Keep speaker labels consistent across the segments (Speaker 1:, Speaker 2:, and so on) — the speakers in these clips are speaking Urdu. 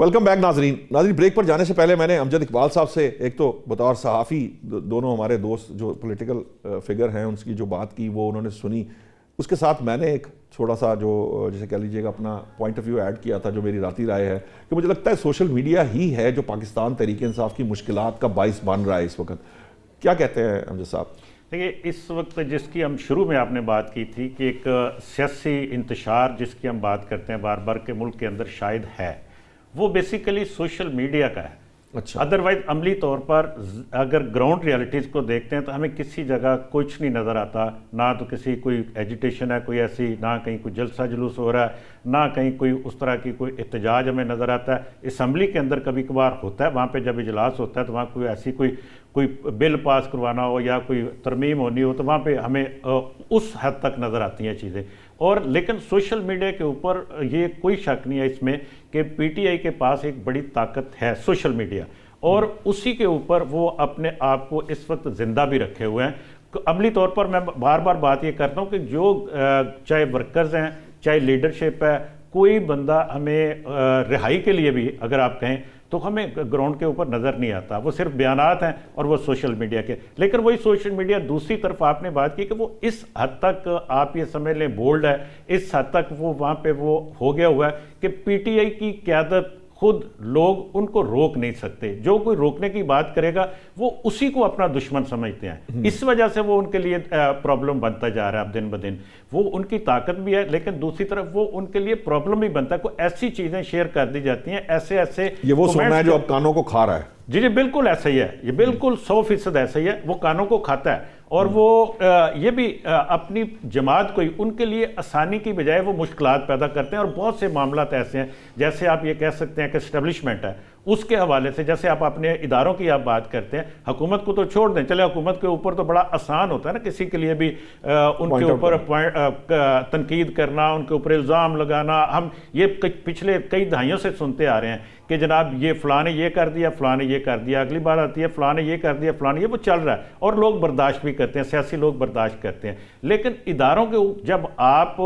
Speaker 1: ویلکم بیک ناظرین. بریک پر جانے سے پہلے میں نے امجد اقبال صاحب سے ایک تو بطور صحافی دونوں ہمارے دوست جو پولیٹیکل فگر ہیں ان کی جو بات کی وہ انہوں نے سنی, اس کے ساتھ میں نے ایک تھوڑا سا جو جسے کہہ لیجیے گا اپنا پوائنٹ آف ویو ایڈ کیا تھا جو میری ذاتی رائے ہے کہ مجھے لگتا ہے سوشل میڈیا ہی ہے جو پاکستان تحریک انصاف کی مشکلات کا باعث بن رہا ہے اس وقت. کیا کہتے ہیں امجد صاحب؟
Speaker 2: دیکھیے اس وقت جس کی ہم شروع میں آپ نے بات کی تھی کہ ایک سیاسی انتشار جس کی ہم بات کرتے ہیں بار بار کے ملک کے اندر شاید ہے, وہ بیسیکلی سوشل میڈیا کا ہے.
Speaker 1: اچھا,
Speaker 2: ادروائز عملی طور پر اگر گراؤنڈ ریالٹیز کو دیکھتے ہیں تو ہمیں کسی جگہ کچھ نہیں نظر آتا, نہ تو کسی کوئی ایجیٹیشن ہے کوئی ایسی, نہ کہیں کوئی جلسہ جلوس ہو رہا ہے, نہ کہیں کوئی اس طرح کی کوئی احتجاج ہمیں نظر آتا ہے. اسمبلی کے اندر کبھی کبھار ہوتا ہے, وہاں پہ جب اجلاس ہوتا ہے تو وہاں کوئی ایسی کوئی بل پاس کروانا ہو یا کوئی ترمیم ہونی ہو تو وہاں پہ ہمیں اس حد تک نظر آتی ہیں چیزیں. اور لیکن سوشل میڈیا کے اوپر یہ کوئی شک نہیں ہے اس میں کہ پی ٹی آئی کے پاس ایک بڑی طاقت ہے سوشل میڈیا, اور اسی کے اوپر وہ اپنے آپ کو اس وقت زندہ بھی رکھے ہوئے ہیں. عملی طور پر میں بار بار بات یہ کرتا ہوں کہ جو چاہے ورکرز ہیں چاہے لیڈرشپ ہے, کوئی بندہ ہمیں رہائی کے لیے بھی اگر آپ کہیں تو ہمیں گراؤنڈ کے اوپر نظر نہیں آتا, وہ صرف بیانات ہیں اور وہ سوشل میڈیا کے. لیکن وہی سوشل میڈیا دوسری طرف آپ نے بات کی کہ وہ اس حد تک آپ یہ سمجھ لیں بولڈ ہے, اس حد تک وہ وہاں پہ وہ ہو گیا ہوا ہے کہ پی ٹی آئی کی قیادت خود لوگ ان کو روک نہیں سکتے. جو کوئی روکنے کی بات کرے گا وہ اسی کو اپنا دشمن سمجھتے ہیں. اس وجہ سے وہ ان کے لیے پرابلم بنتا جا رہا ہے اب دن بدن. وہ ان کی طاقت بھی ہے لیکن دوسری طرف وہ ان کے لیے پرابلم بھی بنتا ہے. کوئی ایسی چیزیں شیئر کر دی جاتی ہیں, ایسے
Speaker 1: یہ وہ سونا ہے جو اب کانوں کو کھا رہا ہے.
Speaker 2: جی بالکل ایسا ہی ہے, یہ بالکل 100% ایسا ہی ہے. وہ کانوں کو کھاتا ہے اور وہ یہ بھی اپنی جماعت کو ان کے لیے آسانی کی بجائے وہ مشکلات پیدا کرتے ہیں. اور بہت سے معاملات ایسے ہیں جیسے آپ یہ کہہ سکتے ہیں کہ اسٹیبلشمنٹ ہے, اس کے حوالے سے جیسے آپ اپنے اداروں کی آپ بات کرتے ہیں, حکومت کو تو چھوڑ دیں, چلے حکومت کے اوپر تو بڑا آسان ہوتا ہے نا کسی کے لیے بھی ان کے اوپر تنقید کرنا, ان کے اوپر الزام لگانا. ہم یہ پچھلے کئی دہائیوں سے سنتے آ رہے ہیں کہ جناب یہ فلاں نے یہ کر دیا, فلاں نے یہ کر دیا, اگلی بار آتی ہے فلاں نے یہ کر دیا, فلاں نے یہ, وہ چل رہا ہے اور لوگ برداشت بھی کرتے ہیں, سیاسی لوگ برداشت کرتے ہیں. لیکن اداروں کے جب آپ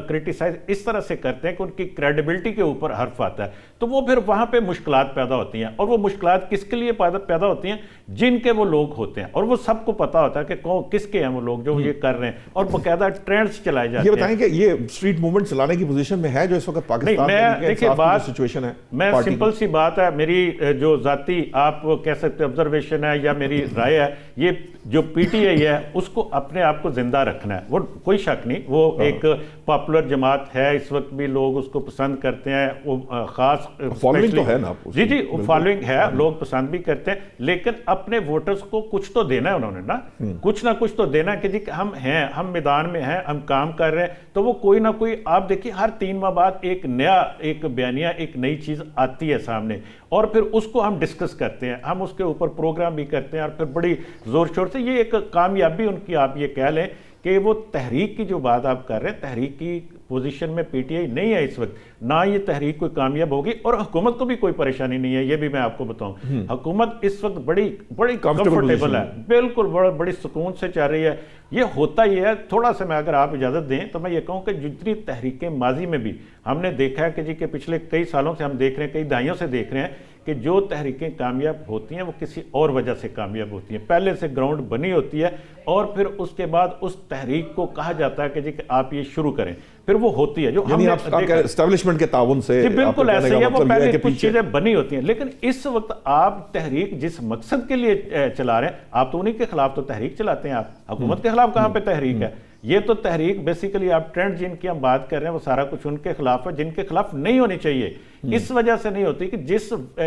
Speaker 2: کرٹیسائز اس طرح سے کرتے ہیں کہ ان کی کریڈیبلٹی کے اوپر حرف آتا ہے تو وہ پھر وہاں پہ مشکلات پیدا ہوتی ہیں. اور وہ مشکلات کس کے لیے پیدا ہوتی ہیں؟ جن کے وہ لوگ ہوتے ہیں, اور وہ سب کو پتا ہوتا ہے کہ کس کے ہیں وہ لوگ جو یہ کر رہے ہیں, اور باقاعدہ ٹرینڈز چلائے جاتے ہیں.
Speaker 1: یہ بتائیں کہ یہ اسٹریٹ موومنٹ چلانے کی پوزیشن میں ہے جو اس وقت پاکستان میں سچویشن ہے.
Speaker 2: میں سمپل سی بات ہے, میری جو ذاتی آپ کہہ سکتے آبزرویشن ہے یا میری رائے ہے, یہ جو پی ٹی آئی ہے اس کو اپنے آپ کو زندہ رکھنا ہے. وہ کوئی شک نہیں, وہ ایک پاپولر جماعت ہے, اس وقت بھی لوگ اس کو پسند کرتے ہیں, وہ خاص
Speaker 1: فالوئنگ تو ہے نا.
Speaker 2: جی فالوئنگ ہے, لوگ پسند بھی کرتے ہیں, لیکن اپنے ووٹرز کو کچھ تو دینا ہے انہوں نے نا, کچھ نہ کچھ تو دینا ہے کہ جی ہم ہیں, ہم میدان میں ہیں, ہم کام کر رہے ہیں. تو وہ کوئی نہ کوئی آپ دیکھیے ہر 3 ماہ بعد ایک نیا ایک بیانیہ ایک نئی چیز آتی ہے سامنے, اور پھر اس کو ہم ڈسکس کرتے ہیں, ہم اس کے اوپر پروگرام بھی کرتے ہیں, اور پھر بڑی زور شور سے یہ ایک کامیابی ان کی آپ یہ کہہ لیں کہ وہ تحریک کی جو بات آپ کر رہے ہیں, تحریک کی پوزیشن میں پی ٹی آئی نہیں ہے اس وقت, نہ یہ تحریک کوئی کامیاب ہوگی, اور حکومت کو بھی کوئی پریشانی نہیں ہے. یہ بھی میں آپ کو بتاؤں, حکومت اس وقت بڑی کمفرٹیبل ہے, بالکل بڑی سکون سے چل رہی ہے. یہ ہوتا ہی ہے. تھوڑا سا میں اگر آپ اجازت دیں تو میں یہ کہوں کہ جتنی تحریکیں ماضی میں بھی ہم نے دیکھا ہے کہ جی کہ پچھلے کئی سالوں سے ہم دیکھ رہے ہیں, کئی دہائیوں سے دیکھ رہے ہیں کہ جو تحریکیں کامیاب ہوتی ہیں وہ کسی اور وجہ سے کامیاب ہوتی ہیں. پہلے سے گراؤنڈ بنی ہوتی ہے اور پھر اس کے بعد اس تحریک کو کہا جاتا ہے کہ جی کہ آپ یہ شروع کریں, پھر وہ ہوتی ہے جو ہم نے
Speaker 1: اسٹیبلشمنٹ کے تعاون سے.
Speaker 2: جی بالکل ایسے ہی ہے, وہ پہلے کچھ چیزیں بنی ہوتی ہیں. لیکن اس وقت آپ تحریک جس مقصد کے لیے چلا رہے ہیں, آپ تو انہی کے خلاف تو تحریک چلاتے ہیں, آپ حکومت کے خلاف کہاں پہ تحریک ہے؟ یہ تو تحریک بیسیکلی آپ ٹرینڈ جن کی ہم بات کر رہے ہیں وہ سارا کچھ ان کے خلاف ہے, جن کے خلاف نہیں ہونی چاہیے. اس وجہ سے نہیں ہوتی کہ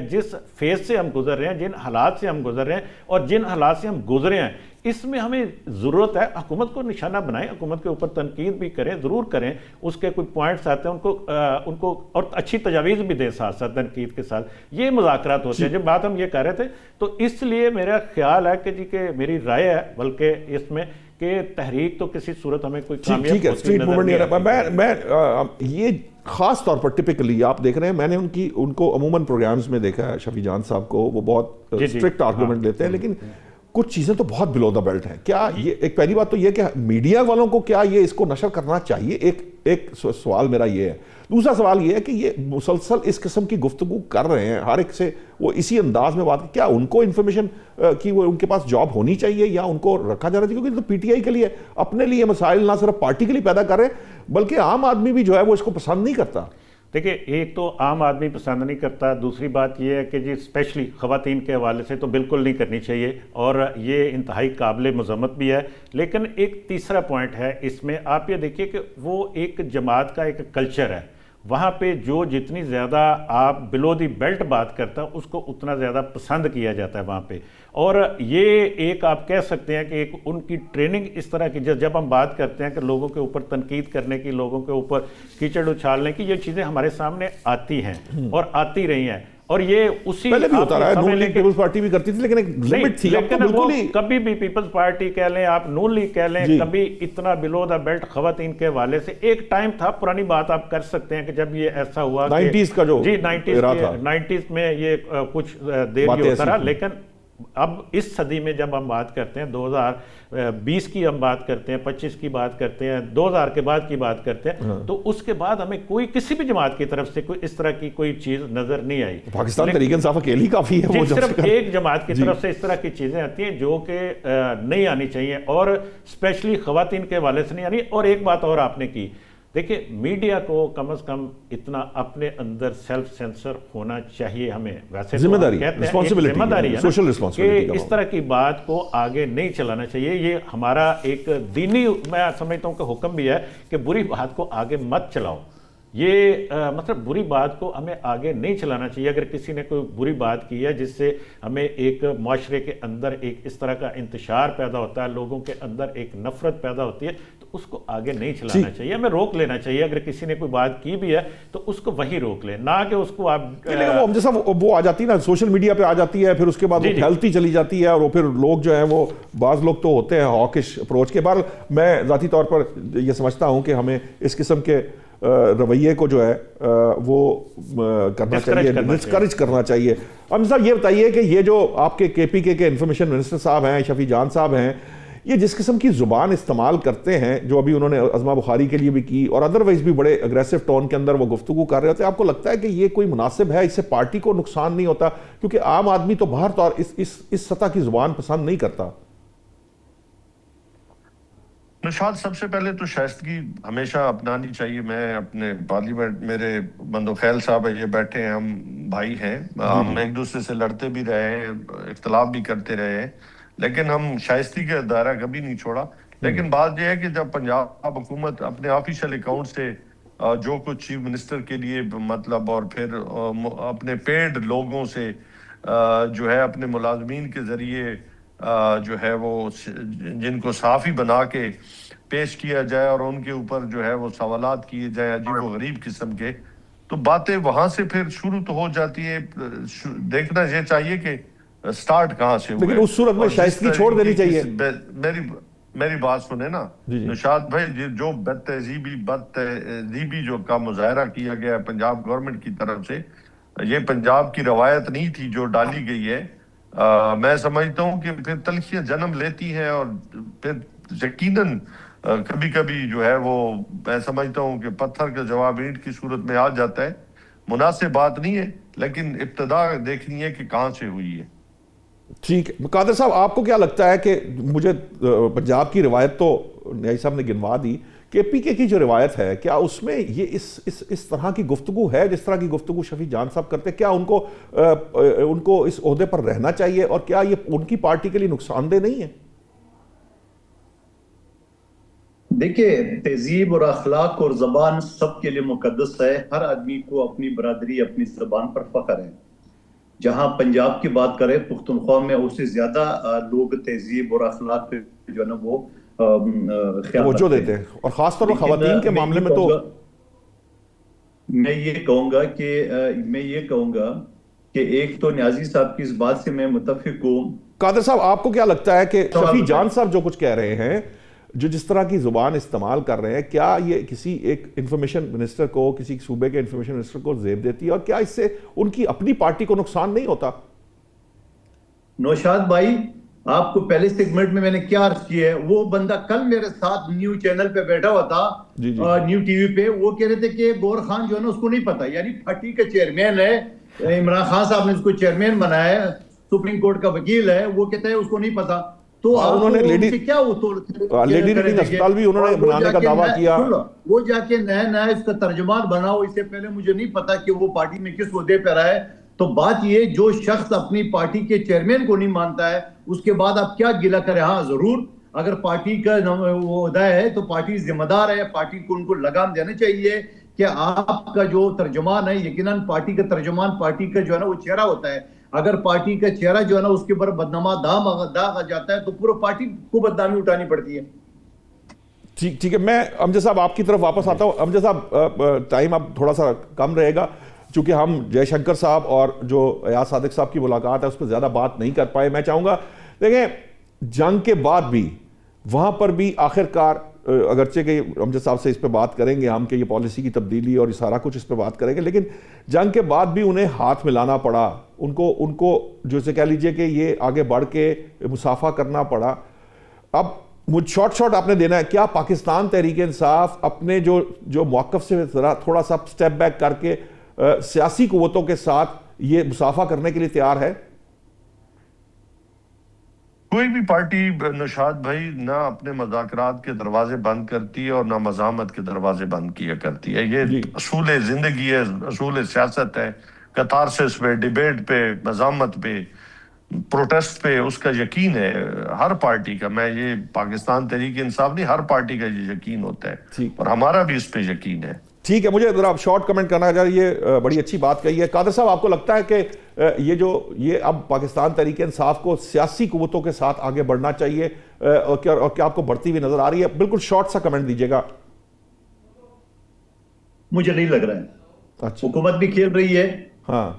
Speaker 2: جس فیز سے ہم گزر رہے ہیں, جن حالات سے ہم گزر رہے ہیں, اور جن حالات سے ہم گزرے ہیں, اس میں ہمیں ضرورت ہے حکومت کو نشانہ بنائیں, حکومت کے اوپر تنقید بھی کریں, ضرور کریں, اس کے کوئی پوائنٹس آتے ہیں ان کو اور اچھی تجاویز بھی دیں ساتھ ساتھ تنقید کے ساتھ. یہ مذاکرات ہوتے ہیں. جب بات ہم یہ کر رہے تھے تو اس لیے میرا خیال ہے کہ جی کہ میری رائے ہے بلکہ اس میں کہ تحریک تو کسی صورت ہمیں کوئی کامیاب ہوتی نظر نہیں آتی.
Speaker 1: میں یہ خاص طور پر ٹپکلی آپ دیکھ رہے ہیں, میں نے ان کو عموماً پروگرامز میں دیکھا ہے, شفیع جان صاحب کو, وہ بہت اسٹرکٹ آرگومنٹ لیتے ہیں, لیکن کچھ چیزیں تو بہت بلو دا بیلٹ ہیں. کیا یہ ایک پہلی بات تو یہ کہ میڈیا والوں کو کیا یہ اس کو نشر کرنا چاہیے؟ ایک سوال میرا یہ ہے. دوسرا سوال یہ ہے کہ یہ مسلسل اس قسم کی گفتگو کر رہے ہیں ہر ایک سے وہ اسی انداز میں بات، کیا ان کو انفارمیشن کی وہ ان کے پاس جاب ہونی چاہیے یا ان کو رکھا جانا چاہیے؟ کیونکہ تو پی ٹی آئی کے لیے اپنے لیے مسائل نہ صرف پارٹی کے لیے پیدا کر رہے ہیں بلکہ عام آدمی بھی جو ہے وہ اس کو پسند نہیں کرتا.
Speaker 2: دیکھیں، ایک تو عام آدمی پسند نہیں کرتا، دوسری بات یہ ہے کہ جی اسپیشلی خواتین کے حوالے سے تو بالکل نہیں کرنی چاہیے اور یہ انتہائی قابل مذمت بھی ہے. لیکن ایک تیسرا پوائنٹ ہے اس میں، آپ یہ دیکھیے کہ وہ ایک جماعت کا ایک کلچر ہے، وہاں پہ جو جتنی زیادہ آپ بلو دی بیلٹ بات کرتا ہے اس کو اتنا زیادہ پسند کیا جاتا ہے وہاں پہ. اور یہ ایک آپ کہہ سکتے ہیں کہ ایک ان کی ٹریننگ اس طرح کی، جب ہم بات کرتے ہیں کہ لوگوں کے اوپر تنقید کرنے کی، لوگوں کے اوپر کیچڑ اچھالنے کی، یہ چیزیں ہمارے سامنے آتی ہیں اور آتی رہی ہیں. اور یہ اسی
Speaker 1: پہلے بھی ہوتا رہا ہے، نون لیگ پیپلز پارٹی بھی کرتی تھی لیکن ایک لمٹ تھی.
Speaker 2: لیکن وہ کبھی بھی پیپلز پارٹی کہہ لیں، آپ نون لیگ کہہ لیں، کبھی اتنا بلو دا بیلٹ خواتین کے حوالے سے ایک ٹائم تھا، پرانی بات آپ کر سکتے ہیں کہ جب یہ ایسا ہوا
Speaker 1: 90s کا جو
Speaker 2: جی 90s میں یہ کچھ دیر یہ ہوتا رہا. لیکن اب اس صدی میں جب ہم بات کرتے ہیں 2020 کی ہم بات کرتے ہیں، 25 کی بات کرتے ہیں، 2000 کے بعد کی بات کرتے ہیں، تو اس کے بعد ہمیں کوئی کسی بھی جماعت کی طرف سے کوئی اس طرح کی کوئی چیز نظر نہیں آئی.
Speaker 1: پاکستان تحریک انصاف اکیلی کافی ہے، وہ
Speaker 2: صرف ایک جماعت کی طرف سے اس طرح کی چیزیں آتی ہیں جو کہ نہیں آنی چاہیے اور اسپیشلی خواتین کے حوالے سے نہیں آنی. اور ایک بات اور آپ نے کی، دیکھیں میڈیا کو کم از کم اتنا اپنے اندر سیلف سینسر ہونا چاہیے. ہمیں ویسے
Speaker 1: ذمہ داری
Speaker 2: ہے
Speaker 1: سوشل
Speaker 2: کہ
Speaker 1: رسپانسبلٹی
Speaker 2: اس طرح کی بات کو آگے نہیں چلانا چاہیے. یہ ہمارا ایک دینی میں سمجھتا ہوں کہ حکم بھی ہے کہ بری بات کو آگے مت چلاؤ. یہ مطلب بری بات کو ہمیں آگے نہیں چلانا چاہیے. اگر کسی نے کوئی بری بات کی ہے جس سے ہمیں ایک معاشرے کے اندر ایک اس طرح کا انتشار پیدا ہوتا ہے، لوگوں کے اندر ایک نفرت پیدا ہوتی ہے، تو اس کو آگے نہیں چلانا چاہیے، ہمیں روک لینا چاہیے. اگر کسی نے کوئی بات کی بھی ہے تو اس کو وہیں روک لیں، نہ کہ اس کو آپ
Speaker 1: جیسا وہ آ جاتی ہے نا سوشل میڈیا پہ آ جاتی ہے، پھر اس کے بعد وہ پھیلتی چلی جاتی ہے اور پھر لوگ جو ہیں وہ بعض لوگ تو ہوتے ہیں ہاکش اپروچ کے. بہرحال میں ذاتی طور پر یہ سمجھتا ہوں کہ ہمیں اس قسم کے رویے کو جو ہے وہ کرنا چاہیے، ڈسکریج کرنا چاہیے. امجد صاحب یہ بتائیے کہ یہ جو آپ کے پی کے انفارمیشن منسٹر صاحب ہیں، شفیع جان صاحب ہیں، یہ جس قسم کی زبان استعمال کرتے ہیں، جو ابھی انہوں نے عظمہ بخاری کے لیے بھی کی اور ادروائز بھی بڑے اگریسو ٹون کے اندر وہ گفتگو کر رہے ہوتے ہیں، آپ کو لگتا ہے کہ یہ کوئی مناسب ہے؟ اس سے پارٹی کو نقصان نہیں ہوتا؟ کیونکہ عام آدمی تو باہر طور اس سطح کی زبان پسند نہیں کرتا.
Speaker 3: نشاط، سب سے پہلے تو شائستگی ہمیشہ اپنانی چاہیے. میں اپنے پارلیمنٹ، میرے بندو خیل صاحب ہے، یہ بیٹھے ہیں، ہم بھائی ہیں، ہم ایک دوسرے سے لڑتے بھی رہے ہیں، اختلاف بھی کرتے رہے ہیں، لیکن ہم شائستگی کا دائرہ کبھی نہیں چھوڑا. لیکن بات یہ ہے کہ جب پنجاب حکومت اپنے آفیشیل اکاؤنٹ سے جو کچھ چیف منسٹر کے لیے مطلب اور پھر اپنے پیڈ لوگوں سے جو ہے اپنے ملازمین کے ذریعے جو ہے وہ جن کو صحافی بنا کے پیش کیا جائے اور ان کے اوپر جو ہے وہ سوالات کیے جائیں عجیب و غریب قسم کے، تو باتیں وہاں سے پھر شروع تو ہو جاتی ہے. دیکھنا یہ چاہیے کہ سٹارٹ کہاں سے ہوئے.
Speaker 1: لیکن اس صورت میں شائستگی چھوڑ دینی چاہیے.
Speaker 3: میری بات سنیں نا نشاط بھائی، جو بد تہذیبی جو کا مظاہرہ کیا گیا ہے پنجاب گورنمنٹ کی طرف سے، یہ پنجاب کی روایت نہیں تھی جو ڈالی گئی ہے. میں سمجھتا ہوں کہ پھر تلخیاں جنم لیتی ہیں اور پھر یقیناً کبھی کبھی جو ہے وہ میں سمجھتا ہوں کہ پتھر کا جواب اینٹ کی صورت میں آ جاتا ہے. مناسب بات نہیں ہے، لیکن ابتدا دیکھنی ہے کہ کہاں سے ہوئی ہے.
Speaker 1: ٹھیک ہے قادر صاحب، آپ کو کیا لگتا ہے کہ مجھے پنجاب کی روایت تو نیائی صاحب نے گنوا دی، کہ پی کے کی جو روایت ہے کیا اس میں یہ اس طرح کی گفتگو ہے جس طرح کی گفتگو شفیع جان صاحب کرتے ہیں؟ کیا ان کو اس عہدے پر رہنا چاہیے اور کیا یہ ان کی پارٹی کے لیے نقصان دہ نہیں ہے؟
Speaker 4: دیکھیں، تہذیب اور اخلاق اور زبان سب کے لیے مقدس ہے. ہر آدمی کو اپنی برادری، اپنی زبان پر فخر ہے. جہاں پنجاب کی بات کریں، پختونخوا میں اس سے زیادہ لوگ تہذیب اور اخلاق پہ جو ہے نا وہ
Speaker 1: توجہ دیتے ہیں، اور خاص طور پر خواتین کے معاملے میں تو
Speaker 4: میں یہ کہوں گا کہ ایک تو نیازی صاحب کی اس بات سے میں متفق ہوں.
Speaker 1: قادر صاحب، آپ کو کیا لگتا ہے کہ شفیع جان صاحب جو کچھ کہہ رہے ہیں، جو جس طرح کی زبان استعمال کر رہے ہیں، کیا یہ کسی ایک انفارمیشن منسٹر کو، کسی صوبے کے انفارمیشن منسٹر کو زیب دیتی ہے، اور کیا اس سے ان کی اپنی پارٹی کو نقصان نہیں ہوتا؟
Speaker 4: نوشاد بھائی، آپ کو پہلے سیگمنٹ میں نے کیا عرض کیا ہے، وہ بندہ کل میرے ساتھ نیو چینل پہ بیٹھا ہوا تھا، نیو ٹی وی پہ، وہ کہہ رہے تھے کہ گور خان جو ہے نا اس کو نہیں پتا، یعنی پارٹی کا چیئرمین ہے، عمران خان صاحب نے اس کو چیئرمین بنایا ہے، سپریم کورٹ کا وکیل ہے، وہ کہتا ہے اس کو نہیں پتا. تو
Speaker 1: انہوں نے لیڈی ریڈنگ اسپتال بھی انہوں نے بنانے کا دعویٰ کیا.
Speaker 4: وہ جا کے نیا اس کا ترجمان بنا ہو، اس سے پہلے مجھے نہیں پتا کہ وہ پارٹی میں کس عہدے پہ رہا ہے. تو بات یہ، جو شخص اپنی پارٹی کے چیئرمین کو نہیں مانتا ہے اس کے بعد آپ کیا گلہ کریں. ہاں ضرور اگر پارٹی کا وہ عہدہ ہے تو پارٹی ذمہ دار ہے، پارٹی کو ان کو لگام دینا چاہیے کہ آپ کا جو ترجمان ہے، یقیناً پارٹی کا ترجمان پارٹی کا جو ہے نا وہ چہرہ ہوتا ہے. اگر پارٹی کا چہرہ جو ہے نا اس کے اوپر بدنما داغ آ جاتا ہے تو پورا پارٹی کو بدنامی اٹھانی پڑتی ہے.
Speaker 1: ٹھیک ہے، میں امجد صاحب آپ کی طرف واپس آتا ہوں. امجد صاحب ٹائم اب تھوڑا سا کم رہے گا چونکہ ہم جے شنکر صاحب اور جو ایاز صادق صاحب کی ملاقات ہے اس پہ زیادہ بات نہیں کر پائے. میں چاہوں گا دیکھیں جنگ کے بعد بھی وہاں پر بھی آخر کار اگرچہ کہ امجد صاحب سے اس پہ بات کریں گے ہم کہ یہ پالیسی کی تبدیلی اور یہ سارا کچھ اس پہ بات کریں گے، لیکن جنگ کے بعد بھی انہیں ہاتھ ملانا پڑا، ان کو جو سے کہہ لیجئے کہ یہ آگے بڑھ کے مصافحہ کرنا پڑا. اب مجھ شارٹ آپ نے دینا ہے، کیا پاکستان تحریک انصاف اپنے جو موقف سے ذرا تھوڑا سا سٹیپ بیک کر کے سیاسی قوتوں کے ساتھ یہ مصافحہ کرنے کے لیے تیار ہے؟
Speaker 3: کوئی بھی پارٹی نشاد بھائی نہ اپنے مذاکرات کے دروازے بند کرتی ہے اور نہ مزاحمت کے دروازے بند کیا کرتی ہے. یہ اصول زندگی ہے، اصول سیاست ہے. کتارسس پہ، ڈیبیٹ پہ، مزاحمت پہ، پروٹیسٹ پہ اس کا یقین ہے ہر پارٹی کا. میں یہ پاکستان تحریک انصاف نہیں، ہر پارٹی کا یہ یقین ہوتا ہے اور ہمارا بھی اس پہ یقین ہے.
Speaker 1: ٹھیک ہے، مجھے ذرا شارٹ کمنٹ کرنا چاہیے. یہ بڑی اچھی بات کہی ہے. قادر صاحب آپ کو لگتا ہے کہ یہ اب پاکستان تحریک انصاف کو سیاسی قوتوں کے ساتھ آگے بڑھنا چاہیے اور کیا آپ کو بڑھتی ہوئی نظر آ رہی ہے؟ بالکل شارٹ سا کمنٹ دیجیے گا.
Speaker 4: مجھے نہیں لگ رہا ہے. حکومت بھی کھیل رہی ہے،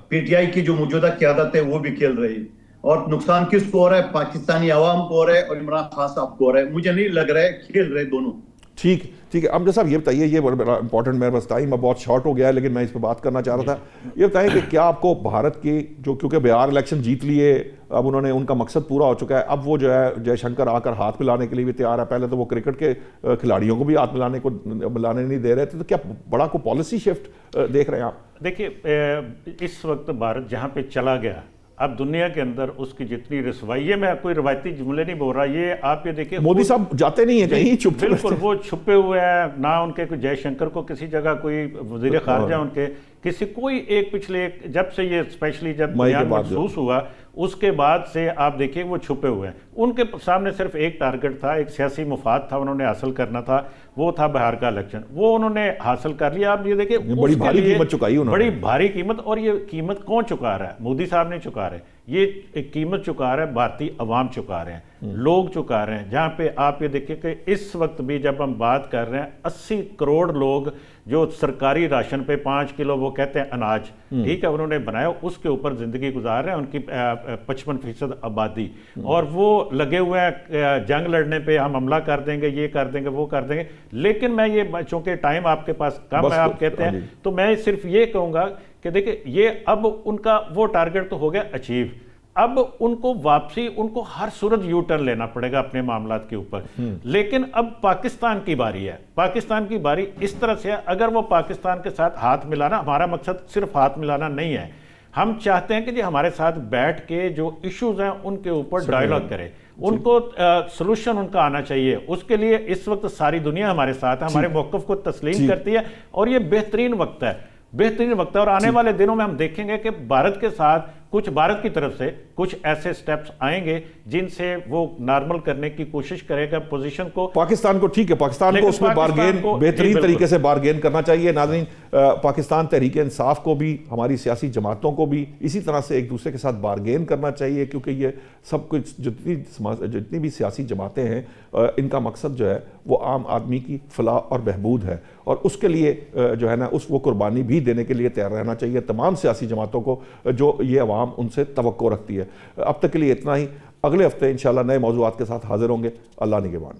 Speaker 4: پی ٹی آئی کی جو موجودہ قیادت ہے وہ بھی کھیل رہی ہے، اور نقصان کس کو ہو رہا ہے؟ پاکستانی عوام کو ہو رہا ہے اور عمران خان صاحب کو ہو رہا ہے. مجھے نہیں لگ رہا ہے کھیل رہے دونوں.
Speaker 1: ٹھیک ہے. امجد صاحب یہ بتائیے، یہ بڑا امپورٹنٹ، میرے پاس ٹائم اب بہت شارٹ ہو گیا ہے لیکن میں اس پہ بات کرنا چاہ رہا تھا. یہ بتائیں کہ کیا آپ کو بھارت کی جو، کیونکہ بہار الیکشن جیت لیے، اب انہوں نے ان کا مقصد پورا ہو چکا ہے، اب وہ جو ہے جے شنکر آ کر ہاتھ ملانے کے لیے بھی تیار ہے. پہلے تو وہ کرکٹ کے کھلاڑیوں کو بھی ہاتھ ملانے نہیں دے رہے تھے، تو کیا بڑا کو پالیسی شفٹ دیکھ رہے ہیں آپ؟
Speaker 2: دیکھیے اس وقت بھارت جہاں پہ چلا گیا، اب دنیا کے اندر اس کی جتنی رسوائی ہے، میں کوئی روایتی جملے نہیں بول رہا، یہ آپ یہ دیکھیں
Speaker 1: مودی صاحب جاتے نہیں ہیں کہیں، چھپتے
Speaker 2: بالکل وہ چھپے ہوئے ہیں. نہ ان کے کوئی جے شنکر کو کسی جگہ کوئی وزیر خارجہ ان کے کسی کوئی ایک پچھلے جب سے یہ اسپیشلی جب بیان محسوس ہوا اس کے بعد سے آپ دیکھیں وہ چھپے ہوئے ہیں. ان کے سامنے صرف ایک ٹارگٹ تھا، ایک سیاسی مفاد تھا، انہوں نے حاصل کرنا تھا، وہ تھا بہار کا الیکشن. وہ انہوں نے حاصل کر لیا. آپ یہ دیکھیں
Speaker 1: بڑی بھاری قیمت چکائی انہوں نے،
Speaker 2: بڑی بھاری قیمت. اور یہ قیمت کون چکا رہا ہے؟ مودی صاحب نہیں چکا رہے، یہ ایک قیمت چکا رہا ہے بھارتی عوام چکا رہے ہیں، لوگ چکا رہے ہیں. جہاں پہ آپ یہ دیکھیں کہ اس وقت بھی جب ہم بات کر رہے ہیں 80 کروڑ لوگ جو سرکاری راشن پہ 5 کلو وہ کہتے ہیں اناج، ٹھیک ہے، انہوں نے بنایا، اس کے اوپر زندگی گزار رہے ہیں. ان کی 55% آبادی، اور وہ لگے ہوئے ہیں جنگ لڑنے پہ، ہم حملہ کر دیں گے، یہ کر دیں گے، وہ کر دیں گے. لیکن میں یہ چونکہ ٹائم آپ کے پاس کم ہے آپ کہتے ہیں، تو میں صرف یہ کہوں گا کہ دیکھیں یہ اب ان کا وہ ٹارگٹ تو ہو گیا اچیو. اب ان کو واپسی، ان کو ہر صورت یو ٹرن لینا پڑے گا اپنے معاملات کے اوپر. لیکن اب پاکستان کی باری ہے، پاکستان کی باری اس طرح سے ہے، اگر وہ پاکستان کے ساتھ ہاتھ ملانا، ہمارا مقصد صرف ہاتھ ملانا نہیں ہے، ہم چاہتے ہیں کہ جی ہمارے ساتھ بیٹھ کے جو ایشوز ہیں ان کے اوپر ڈائیلاگ کرے، ان کو سلوشن ان کا آنا چاہیے. اس کے لیے اس وقت ساری دنیا ہمارے ساتھ ہے، ہمارے موقف کو تسلیم کرتی ہے، اور یہ بہترین وقت ہے، بہترین وقت ہے. اور آنے والے دنوں میں ہم دیکھیں گے کہ بھارت کے ساتھ کچھ بھارت کی طرف سے کچھ ایسے سٹیپس آئیں گے جن سے وہ نارمل کرنے کی کوشش کرے گا پوزیشن کو،
Speaker 1: پاکستان کو. ٹھیک ہے، پاکستان کو اس میں بارگین بہترین طریقے سے بارگین کرنا چاہیے. ناظرین، پاکستان تحریک انصاف کو بھی، ہماری سیاسی جماعتوں کو بھی اسی طرح سے ایک دوسرے کے ساتھ بارگین کرنا چاہیے، کیونکہ یہ سب کچھ جتنی بھی سیاسی جماعتیں ہیں ان کا مقصد جو ہے وہ عام آدمی کی فلاح اور بہبود ہے، اور اس کے لیے جو ہے نا وہ قربانی بھی دینے کے لیے تیار رہنا چاہیے تمام سیاسی جماعتوں کو جو یہ عوام ان سے توقع رکھتی ہے. اب تک کے لیے اتنا ہی. اگلے ہفتے انشاءاللہ نئے موضوعات کے ساتھ حاضر ہوں گے. اللہ نگہبان.